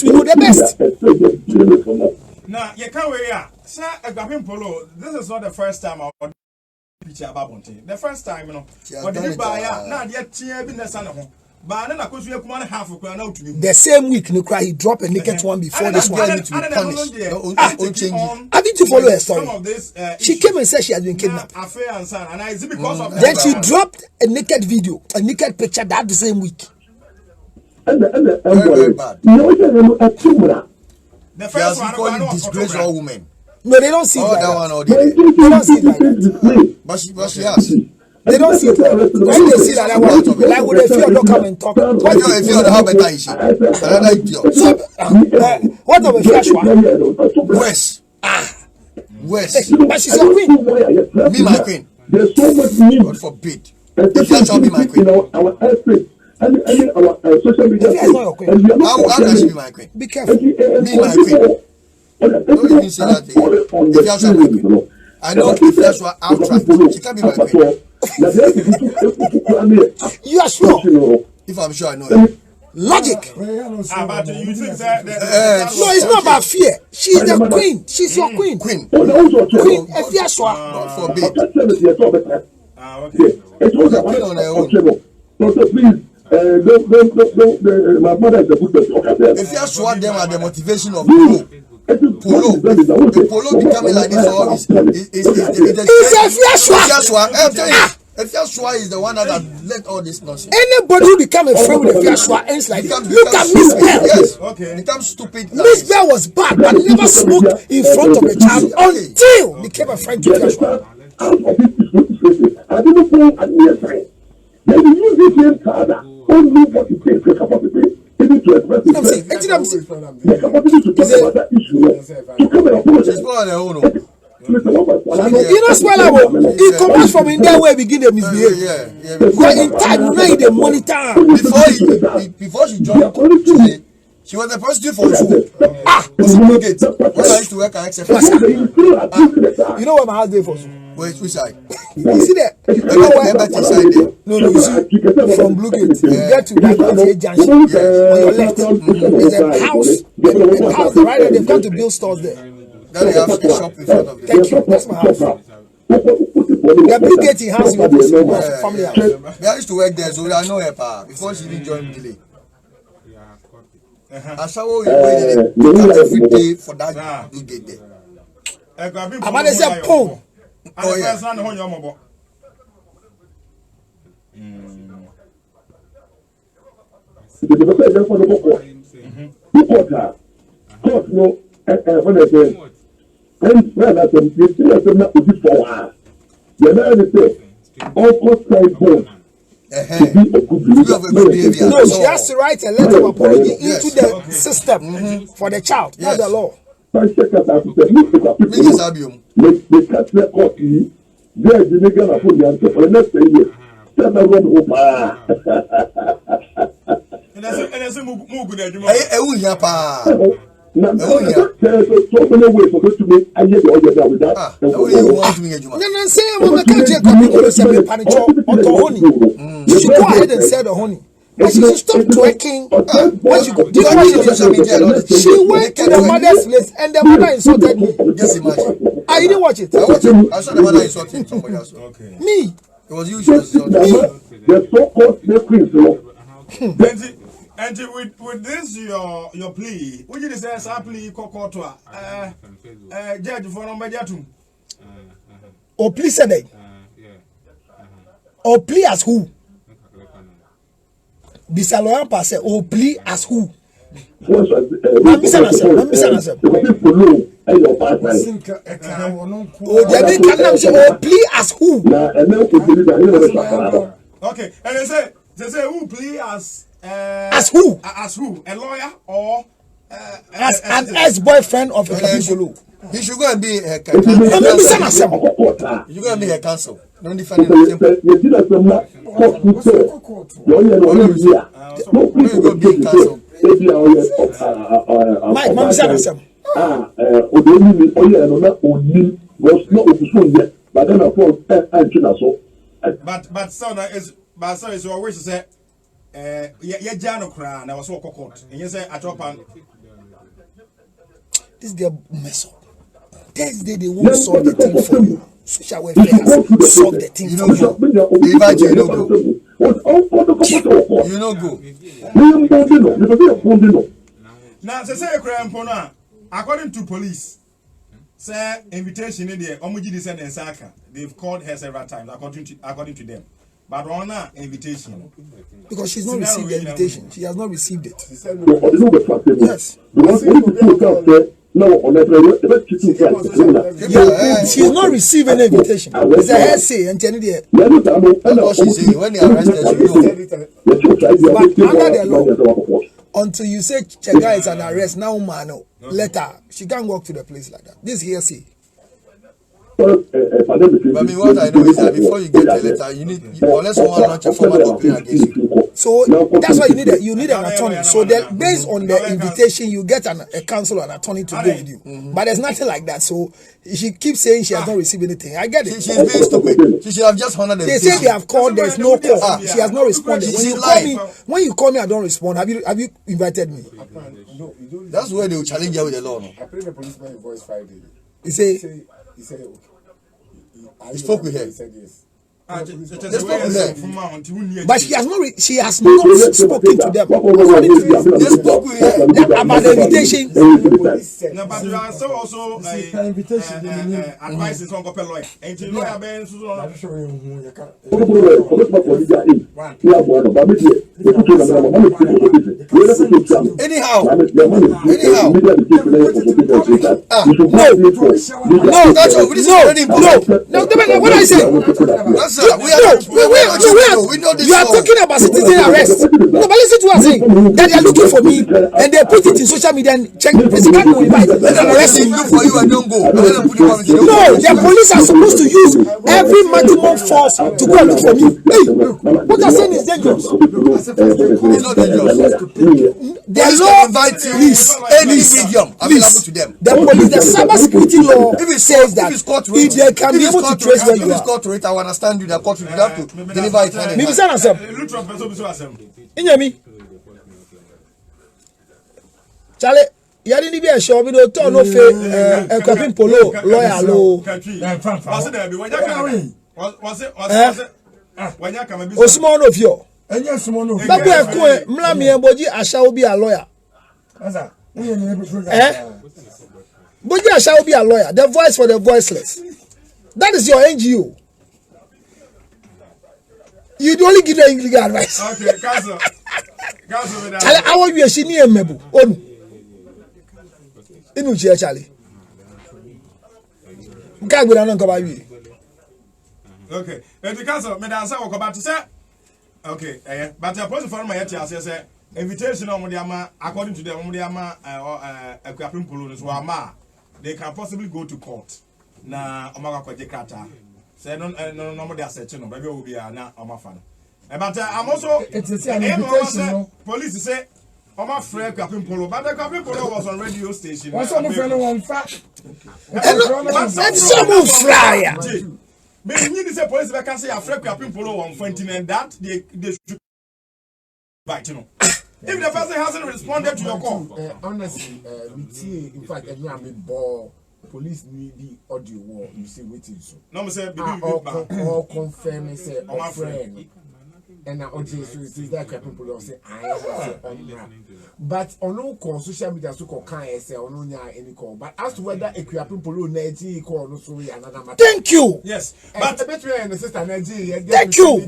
yes, we know the best. Now, you can't wait. Sir, Agapim Polo, this is not the first time I want picture about Bonte. The first time, you know. But the buy now, yet, the son of him. But then I could see a one half of crown out to me. The same week, no cry, he dropped a naked one before this one. Need to be punished. I need to follow her story. She came and said she had been kidnapped. Then she dropped a naked video, a naked picture that the same week. Very bad. The first one, disgrace all women. No, they don't see all it like that that. one or They don't see it like that. But she has. They don't see it like that. When they see that, like when they feel don't come and talk. What do you feel? How better is she? Another idiot. So, what of a fresh one? Worse. Worse. But she's your queen. Be my queen. There's so much need. God forbid. If you shall be my queen. Our airplanes and our social media. How can she be my queen? Be careful. Be my queen. Don't even say that thing. If you shall be my queen. I know if you shall outright, she can't be my queen. You are sure? If I'm sure I know it. Logic. but you think that No, it's not about fear. She's the queen. She's your queen. Queen. Queen. If you are sure. God forbid. Okay. It was a Queen on her own. So please, my mother is a good person. If you sure them are the motivation of polo. The polo becoming like this all is if Yashua is the one that led all this nonsense. Anybody who become a friend with Yashua ends like that. Look at Miss Bell. Yes, okay. Become stupid. Miss Bell was bad, but never smoked in front of a child until became a friend to Yashua. I didn't know at the time. Then you use this same card. Only what it takes the capacity. Even to express I'm saying, the capacity to talk about that issue. To come and apologize. She's born on her own. You know, swallow. He comes from India where he begin to misbehave. Yeah. Because in time, you know, they monitor. Before she joined today, she was a prostitute for school. When I used to work at XFL. You know what my house did for? Which side? You see that? You know what? No, you see, from Blue Gate, you get to that junction on your left. There's a house, right there. They've come to build stores there. Then they have a shop in front of them. Thank you. That's my house. The Blue Gate house in my family house. I used to work there, so I know her pa before she didn't join Delay. I saw her every day for that Blue Gate there. I'm going to say, Paul. Oh, yeah. And well, that's a not to be for her. The man say, Uncle Simon. No, she has to write a letter of apology into the system for the child, not the law. They cut the court. They're the nigga for the answer for the next year. So many ways for to make I hear the other with that. You should go ahead and sell the honey. But she should stop twerking. When she did she went to the mother's place and the mother insulted me. Just imagine. I didn't watch it. I watched it. I saw the mother insulting somebody else. Okay. Me. It was you. The so-called queens. And with this your plea, would you say a plea cocoa judge for number two? Or please say that. Or plea as who? Bisaloyan passe. Or plea as who? I'm missing myself. Oh, they can say or plea as who? Okay, and they say who plea as who? As who? A lawyer or as an ex-boyfriend of a Kabisolo. He should go and be a counsel. He should go and be a counsel. Don't defend him. Mike, Mom said myself. But son is always say. Yeah, Jano Crown, I was so cocked. And you say, I drop on This girl mess up. Thursday they won't solve the thing for you. Social welfare has solved the thing for you. They invite you, you no go. Now, according to police, say invitation in there, they've called her several times according to them. But on her invitation. Because she's not received the invitation. She has not received it. Yes. She's not receiving an invitation. It's a hearsay and That's what she say. When they arrested you, but under the law, until you say Chega is an arrest, now man, letter, she can't walk to the place like that. This hearsay. But I mean, what I know is that before you get the letter, you need, unless someone launch a formal complaint against you. So that's why you need an attorney. So that based on the invitation, you get a counsel or an attorney to go with you. But there's nothing like that. So she keeps saying she has not received anything. I get it. She's being stupid. She should have just honored the They say they have called. There's no call. She has not responded. When you call me, I don't respond. Have you invited me? That's where they will challenge you with the law. No? I played the policeman in voice Friday. He said okay. He spoke with her. He said yes. But she has not spoken to them. They spoke with her about the invitation. No, but you are so also advice is on copy lawyer. And you lawyer Ben anyhow. No, what I say? You are talking about citizen arrest. No, but listen to what I'm saying. That they are looking for me and they put it in social media and check physical to invite and arrest me. Look for you and don't go. No, the police are supposed to use every maximum force to go and look for me. Hey, what I'm saying is dangerous. It's not dangerous. The law is any medium available to them. The police, the cybersecurity law says that if they can be able to trace where you are. I understand you. They're caught. You have to deliver it. Charlie, you didn't be a show. We don't turn off a Kwapin Polo lawyer. Osman of you. But we are going. Mlami and Boji Asha will be a lawyer. Boji Asha will be a lawyer. The voice for the voiceless. That is your NGO. You only give them legal advice. Okay, Council. I want you a senior member. Inu chia Charlie. Can't go down and come by you. Okay, the Council, Madam Sawa, come back to say. Okay, but the person for my head say invitation on Mudiama, according to the Mudiama a Kwapin Polo, they can possibly go to court. Na Omaga Kojekata. Say no they are searching, baby will be na Omafan. But I'm also it's an invitation. Police say Oma Frere Kwapin Polo, but the Kwapin Polo was on radio station. What's on friend one fact? That's some flyer. Maybe you say police can say a Frere Kwapin Polo on 20 and that they should back, you know. If the person hasn't responded to your call. Honestly, in fact, I'm ball. Police need the audio war. You say waiting so. No, say all confirm say my friend. And now OJ so it is that people say I say but on call social media so call can say on any call. But as to whether a people na call no so another matter. Thank you. Yes. But between the sister Nigeria. Thank you.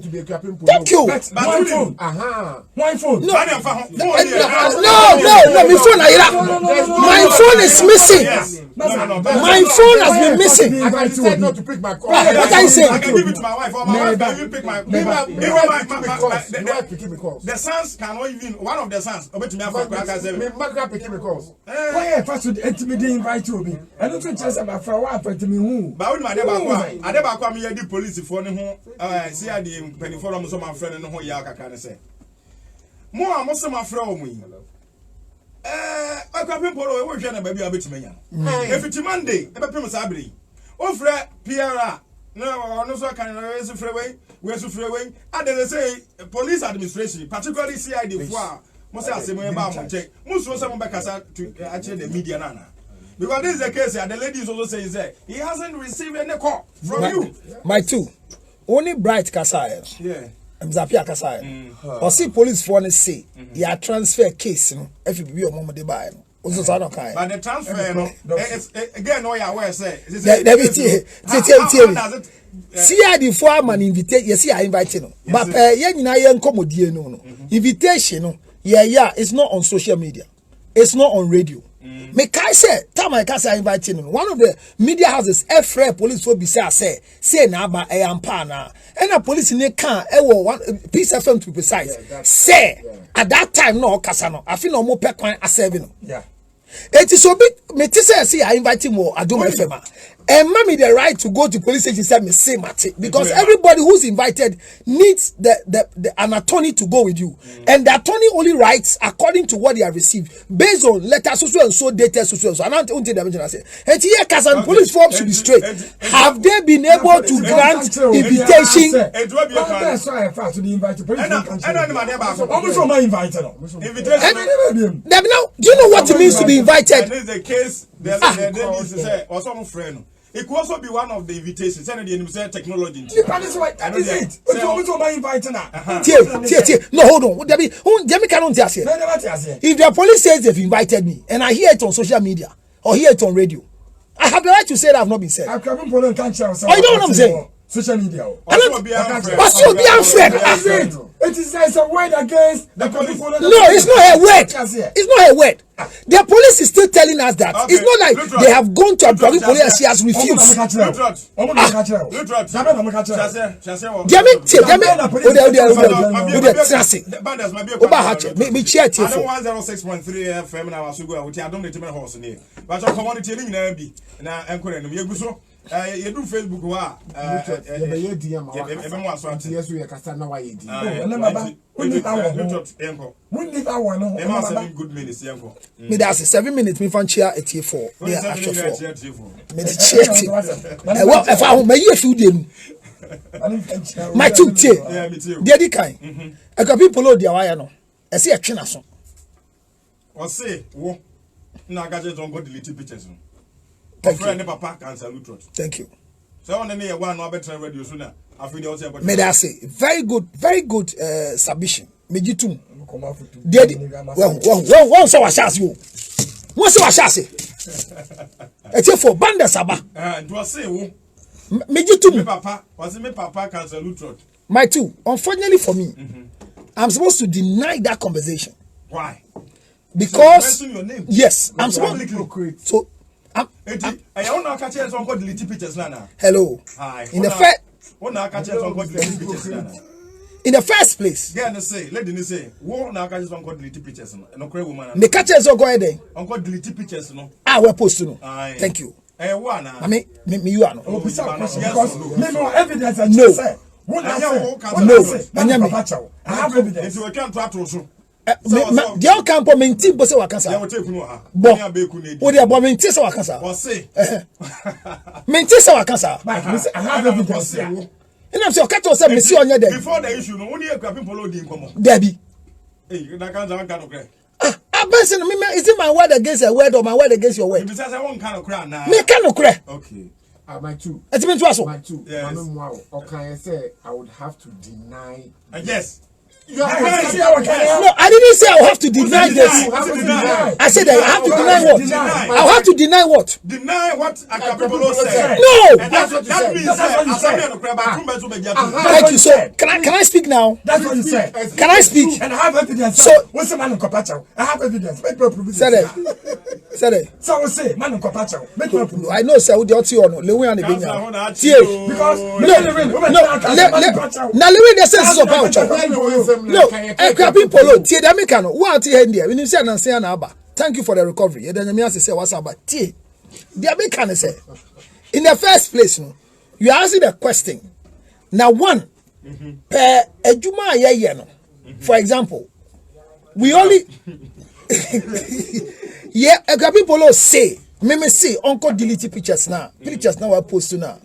Thank you. But my phone. My phone. No, my phone my phone is missing. My phone has been missing. I said not to pick my call. What I say? I can give it to my wife or my wife can even pick my the sons cannot even one of the sons obey to me after crack as me picking calls. Why first intimidate invite you be? I don't think just about for what happened to me who. But when my neighbor come here the police for no ho see at the penny for am so my friend no ho ya kaka ne say. Mo am so my friend omu yi. Akwapin polo we hwe na ba bia obetime nya. If it Monday e be pem sabri. O frɛ PRA no ono so kan na we so frɛ we and they say police administration particularly CID for mo say asem e ba mo check mo so say mo be kasa to actually the media na Because this is the case here. The lady is also saying that he hasn't received any call from you. My two. Only Bright Kasaya. Yeah. Mzapia Kasaya. Or see police for the say. Ya transfer case, no. FBB or Mama de Bay. Also, so I don't care. But the transfer, no. Again, no, you were say. See, I the foreman invitation. Yes, I invited him. But you know, I incommodate no. Invitation, no. Yeah, it's not on social media. It's not on radio. Me kai say, time I say inviting him. One of the media houses, every police will be say na ba ampa na. And a police in the can, one piece of film to be precise. Say at that time no kasano. I feel no more pe kwan asevino. Yeah. It is so big. Me say I invite him or I do my favor. And me the right to go to police station say me say mate because everybody who's invited needs an attorney to go with you, and the attorney only writes according to what they have received based on letters so and so dated so. And I don't dimension I say. And here Kasan police form should be straight. Have they been able to grant invitation? That's why I to the invited police. Also my invited. Invitation. Now, do you know what it means to be invited? And this is the case. The lady say or some friend. It could also be one of the invitations. Send the say technology. That is it. Also my invited now. No, hold on. If the police says they've invited me and I hear it on social media or hear it on radio, I have the right to say that I've not been said. I can't can't oh, you know what I'm saying? Social media. But you'll be unfair. It is a word against the people. No, it's not a word. It's not a word. The police is still telling us that. Okay. It's not like they have gone to a police and she has refused. You do Facebook wa good minutes yanko me that's 7 minutes me fan chair at here for me actually for me the chair well if I my year few dey my two tie dey di kan e ka people o dia wire no e say e twe na so o say wo na gadget on go delete pictures no. Thank you. Papa can salute. Thank you. So on any one no better radio sooner. I feel they also about. May I say very good submission. Mejitum. Dedi. One so wa chance you. One so wa chance. Eti for banda saba. Do I say wo? Mejitum. Me papa, was me papa can salute. My two. Unfortunately for me, I'm supposed to deny that conversation. Why? Because so your name. Yes, I'm supposed to. So hello. Hi. In the first place. Let me say. Wo na catch some delete pictures no. No cray woman. Me catch so go ahead. Uncle delete pictures no. We post no. Thank you. One. I mean, me you are no. Because no evidence and no. Say. What I say? I have evidence. If you can't try to show. The campo maintain bose wakasa. Bo. O de bo maintain se wakasa. Maintain se wakasa. I have evidence. And I'm say okato say me see onye there. Before the issue no, only equipping polo di nkomo. Debi. That can't okay. Benson, is it my word against your word or my word against your word? If it says I won't kind of cry now. Me kind of cry. Okay. My two. It's been twice. My two. Yes. Okay, I say I would have to deny. Yes. No, I didn't say I'll have to deny this. I said that I have to deny what? I'll have to deny what? Deny what Akapolo said. No! That means thank you. So, can I speak now? That's what you said. Can I speak? And I have evidence. So, what's the man in Kopacho? I have evidence. Make me prove it. Say that. So I will say, man in Kopacho. Make me prove it. I know, sir, with the OT or no. Lewi and the Benya. Because now Lewi the sense of power. No, people, tie them can what here there. We need say na say na aba. Thank you for the recovery. You then me say what's about tie. The American say in the first place, no, you asking the question. Now one per ejuma ye no. For example, we only yeah, people say me say uncle delete pictures now. Pictures now I post now.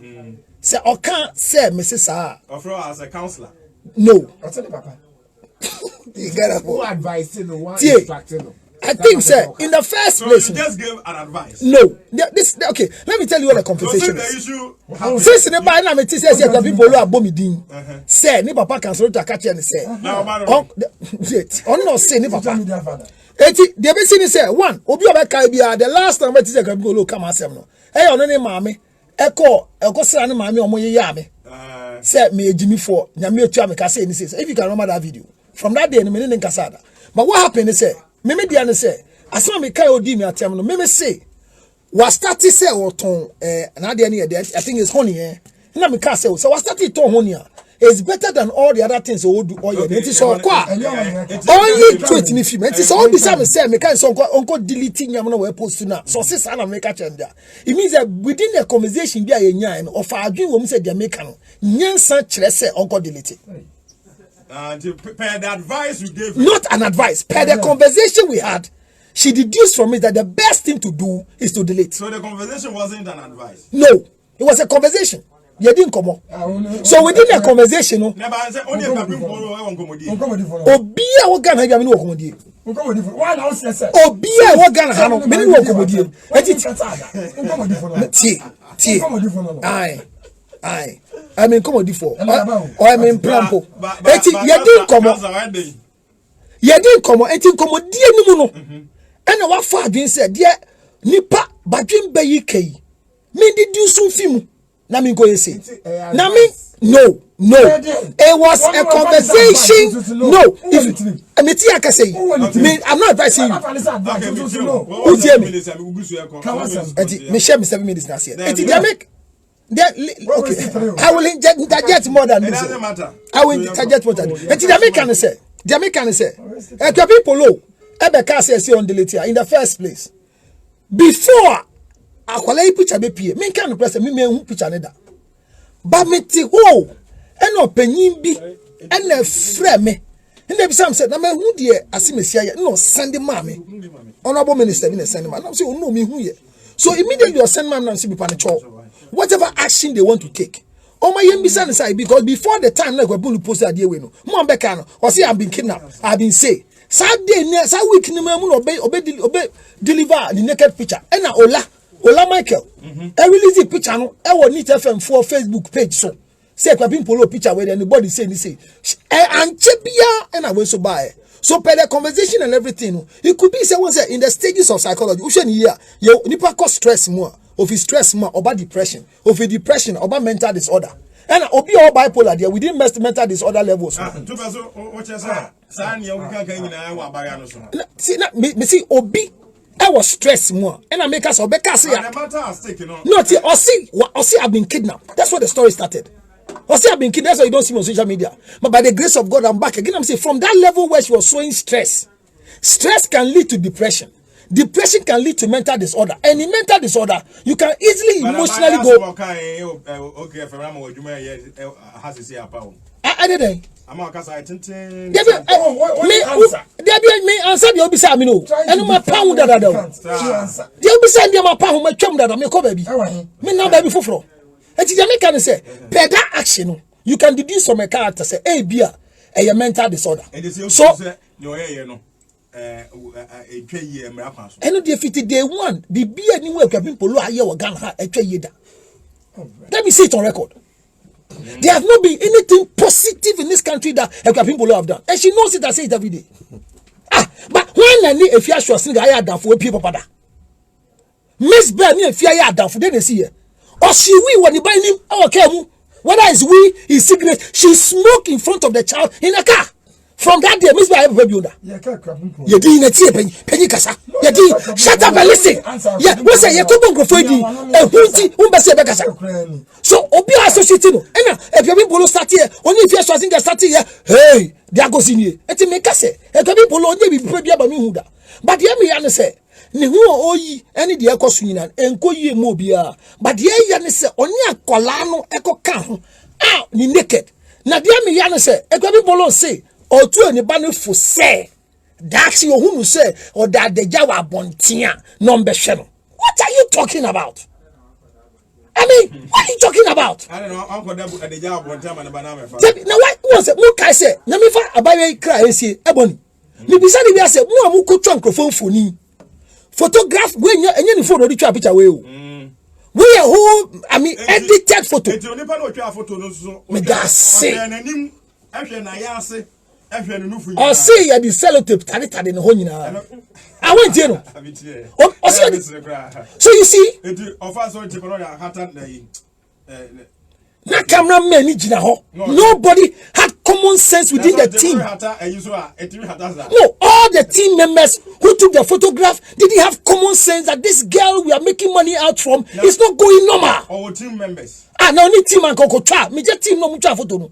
Say I can't say Mrs. as a counselor. No. I'll tell you, Papa. You gotta Who advising no one instructing no. I think, sir, in the first So place. you just gave an advice. No, okay. Let me tell you what the conversation So the is. issue happened. Since the buy na me ti say people who are bomidin. Say ni papa can so to catch and say. On no say ni papa. Eti the be see ni say one obi obeka bia the last time we ti say people who come asem no. Eh ono ni maame eko sra ni maame omo ye ya me. Say me ejimi for nyame otua me ka say ni say if you can remember that video. From that day me ni nkasada. But what happened is say me dia ni say asema me kai odi me atem no me say was started say or ton na dey near there I think it's honey na me can say so was started ton honey is better than all the other things we do all year it is so kwa only tweet ni film it is all be say me can so onko delete nyam na we post na so sis na me ka chenda it means that within the conversation bi a yenyan of adwen wo me say dey make no nyansa kire say onko delete and per the advice you gave not an advice per the conversation we had. She deduced from it that the best thing to do is to delete. So the conversation wasn't an advice. No, it was a conversation. You didn't come up. So within the conversation, no. Never I said only a people won't come. Obia wo Ghana ya me no komodie. Why now say say? Obia wo Ghana ha no me no komodie. Tie. Aye. I mean komodi for. Or I mean plampo. Eti you didn't come up. You didn't come up. Eti komodie ni mu no. Ena wa fa adwen say de nipa badwen bayi kai. Me did you so film. Na me go say. Na me no. It was a conversation. No. I'm not advising you. Who tell me? Me share me 7 minutes now here. Okay. I will interject more than this. It doesn't matter. I will interject more than this. And Jamaican say, people low. Ebeka say on the later in the first place. Before akwala picture be pie. Me kan press me hu picture ne da. Ba me ti ho. Eno panyin bi ena frɛ me. Nna bi sam say na me hu de asimesia ye no send mama. Honorable minister bi na send mama. Na say no me hu ye. So immediately you send mama na say bi pa ne cho. Whatever action they want to take. Oma yembisa side because before the time like we post adie we no. Mo ambeka no. O say I've been kidnapped. I've been say. Saturday sa week ni me no obey deliver the naked picture. Ena Ola Michael. I release the picture no. I will need FM for Facebook page so. Say Kwabin Polo picture where anybody say and chepia and I went so by. So per the conversation and everything, it could be someone say in the stages of psychology. Ushen here, you nipa cause stress more, of his stress more, about depression, of a depression, about mental disorder. And obi all bipolar there, we didn't mess mental disorder levels. See, me see obi. I was stressed more, and I make us obeka say. No, see, I've been kidnapped. That's what the story started. Or say I've been kidnapped. That's why you don't see me on social media. But by the grace of God, I'm back again. I'm saying from that level where she was showing stress, stress can lead to depression. Depression can lead to mental disorder, and in mental disorder, you can easily emotionally go. I didn't. I'm not answer the obisa me no. And my pound that the obisa me my pound my chum that me ko baby. Me na baby foforo. And the Jamaican say, per that action, you can deduce from a character say, hey, beer, a mental disorder. So, and if it day one, the beer anywhere can be polo aye or gun a trade. Let me see it on record. There has not been anything positive in this country that people have done. And she knows it, I say it every day. But when I need a fear sure thing I had done for people, Miss Bernie, if you are done for them, see here. Or she we when you buy him, okay, whether it's we, his cigarette, she smoke in front of the child in a car. From that day, Miss Bernie, you didn't see penny kasa. You did shut up and listen. Yeah, what's a Yakubu Grofodi, a Hunti, Umbasa. So, Obia Associating, and if you people start here, only if you're starting to start here, hey, there goes in here. And to make us say, a couple only be prepared by me. But hear me, Anna say, ni huo oyi any de ekosuna enko yie mo bia but de ya ne se oni akola no ekoka ho ni naked na de me ya ne se ekwabi bolo se otu ani ba ne fo se daxi ohunu se o da de jawa bontia no mbehwe no. What are you talking about? I mean, what are you talking about? I don't know. Uncle Dabu at the job one time and a banana. Now, what was it? Mukai say, Namifa abaye cry, see, ebony. Me be say we say mo amu ko twa microphone phone photograph we enye ni phone odi twa picture we o we a whole I mean edited photo enti onipa no twa photo no so me da say nanim ehwe na ya ase ehwe no nufu o say ya di sellotape tare ne ho nyina I went you know so you see enti ofa so enti kono ya hata na yi na cameraman ni gina ho nobody had common sense within the team. No, all the team members who took the photograph didn't have common sense that this girl we are making money out from is not going normal. Our team members. No only team and koko twa. Me just team no mu twa photo no.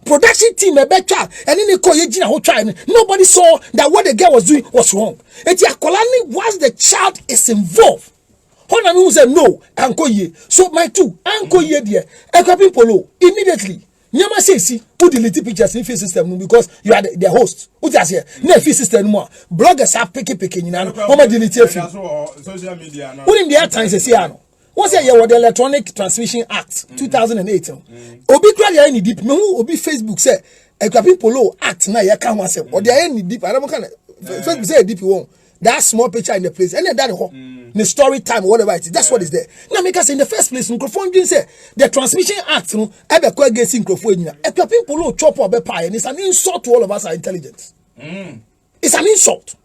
Production team e be twa. And then they call you gina ho twa. Nobody saw that what the girl was doing was wrong. Eti akolani once the child is involved. Hona me say no, anko ye. So my two, anko ye there. Equipping polo immediately. Nyama say see, put the little pictures in face system because you are the host. Who just here? No face system more. Bloggers have picking, you know. How much delete social media? Who in the times say ano? What's say you the Electronic Transmission Act 2008? Obi crowd any deep. Me who obi Facebook say Equipping polo act na ya can say or there any deep. I don't can Facebook say deep one. That small picture in the place, and then that the story time or whatever it is, that's what is there. Now, make us in the first place, microphone didn't say the Transmission Act, no, ever quite against microphone. If your people chop or be pie, and it's an insult to all of us, our intelligence. It's an insult.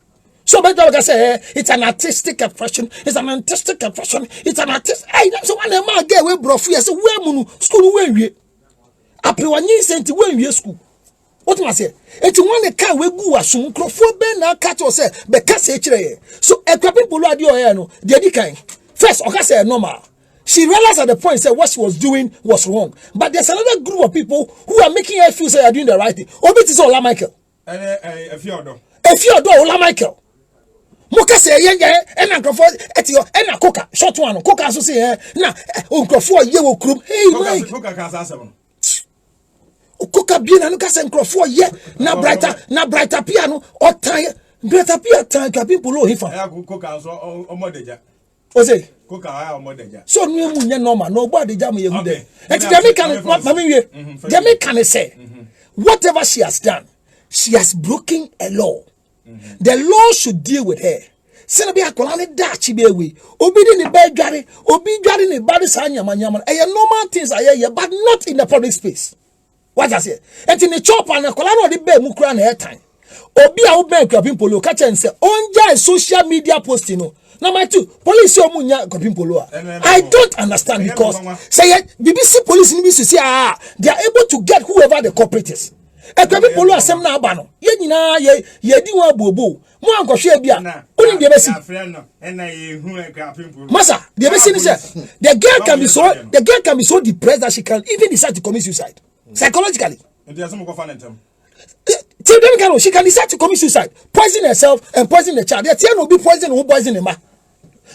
So, better like I say, it's an artistic expression, it's an artistic expression, it's an artist. Hey, that's one of my get away, bro. Free, I say, where munu school when we after 1 year sent when we school. What must say? It's one the car we go assume crofo ben na catch or say be case chire. So equipping polo adio here no dey kind. First oka say normal. She realized at the point say what she was doing was wrong. But there's another group of people who are making her feel say you're doing the right thing. Obi ti say Ola Michael. A few odo Ola Michael. Moka say ye na crofo etio na coca short one coca so say na crofo ye wo krum. Hey Mike. Coca can say seven. Coca bien anu ka se nkrofo ye na brighter piano o tan brighter piano tan ka bin polo hifa Coca so omodeja o say Coca ha omodeja so nu emu nye normal no gba deja me yehu de enti dem can mama wie dem can say whatever she has done she has broken a law. The law should deal with her. Sena be akola ne da chi be we obi di ne ba dware obi dware ne ba de sa nyama normal things are here but not in the public space. What I say? And in the chop and a colano the bear mukran hair time. Obi a ube Equipping polo catch and say onja social media posting no. Number two, police omunya Equipping polo. I don't understand because say BBC police in BBC they are able to get whoever the culprit is. Equipping polo asem na aba no. Ye nyina ye di wan bobo. Mo ankohwe bia. Oni de besi. Masa, the besi ni say the girl can be so depressed that she can even decide to commit suicide. Psychologically. She can decide to commit suicide, poison herself and poison the child. There will be poison who poison him.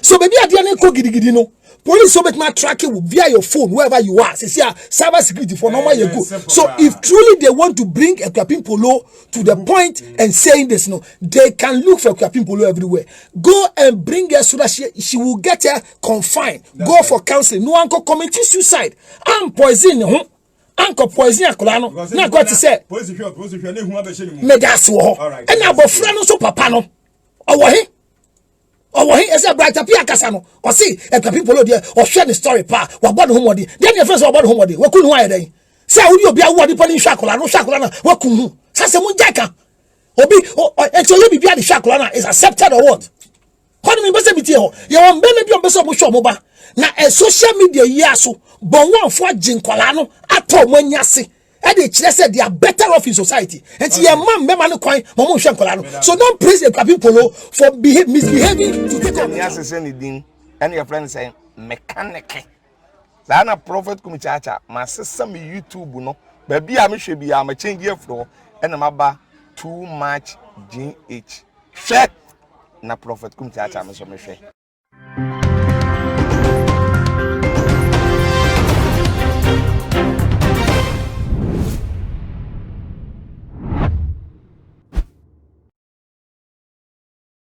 So baby, I didn't go giddy no. Police so make my track you via your phone wherever you are. See cyber security for normal you go. So if truly they want to bring Equipping polo to the point and saying this, no, they can look for Equipping polo everywhere. Go and bring her so that she will get her confined. Go for counseling. No one can commit suicide. I'm poisoning. Uncle poison akola no na go to say me das wo and abofra no so papa no owo he ese brighter pia kasa no o see Equipping polo there o share the story pa wa bodo homodi then your friends wa bodo homodi wa kunu wa den say odi obi awu odi poli hwakola na wa kunu sase mu jaka obi ento ye bibia de hwakola na is accepted or what kwani me bese bitie ho ye won be na bi on bese mo show mo ba na social media yi aso bon one for jinkwala no ato mo anyase e dey kire say they are better off in society and ye man be man kwan mo mo hwe nkwala no so don't praise Equipping polo for misbehaving to take on anyase say ni din and your friend say mechanic na prophet kumichacha ma sesa me YouTube no ba bia me hwe bia ma change afro and ma ba too much GH hwe na prophet kumichacha me so me hwe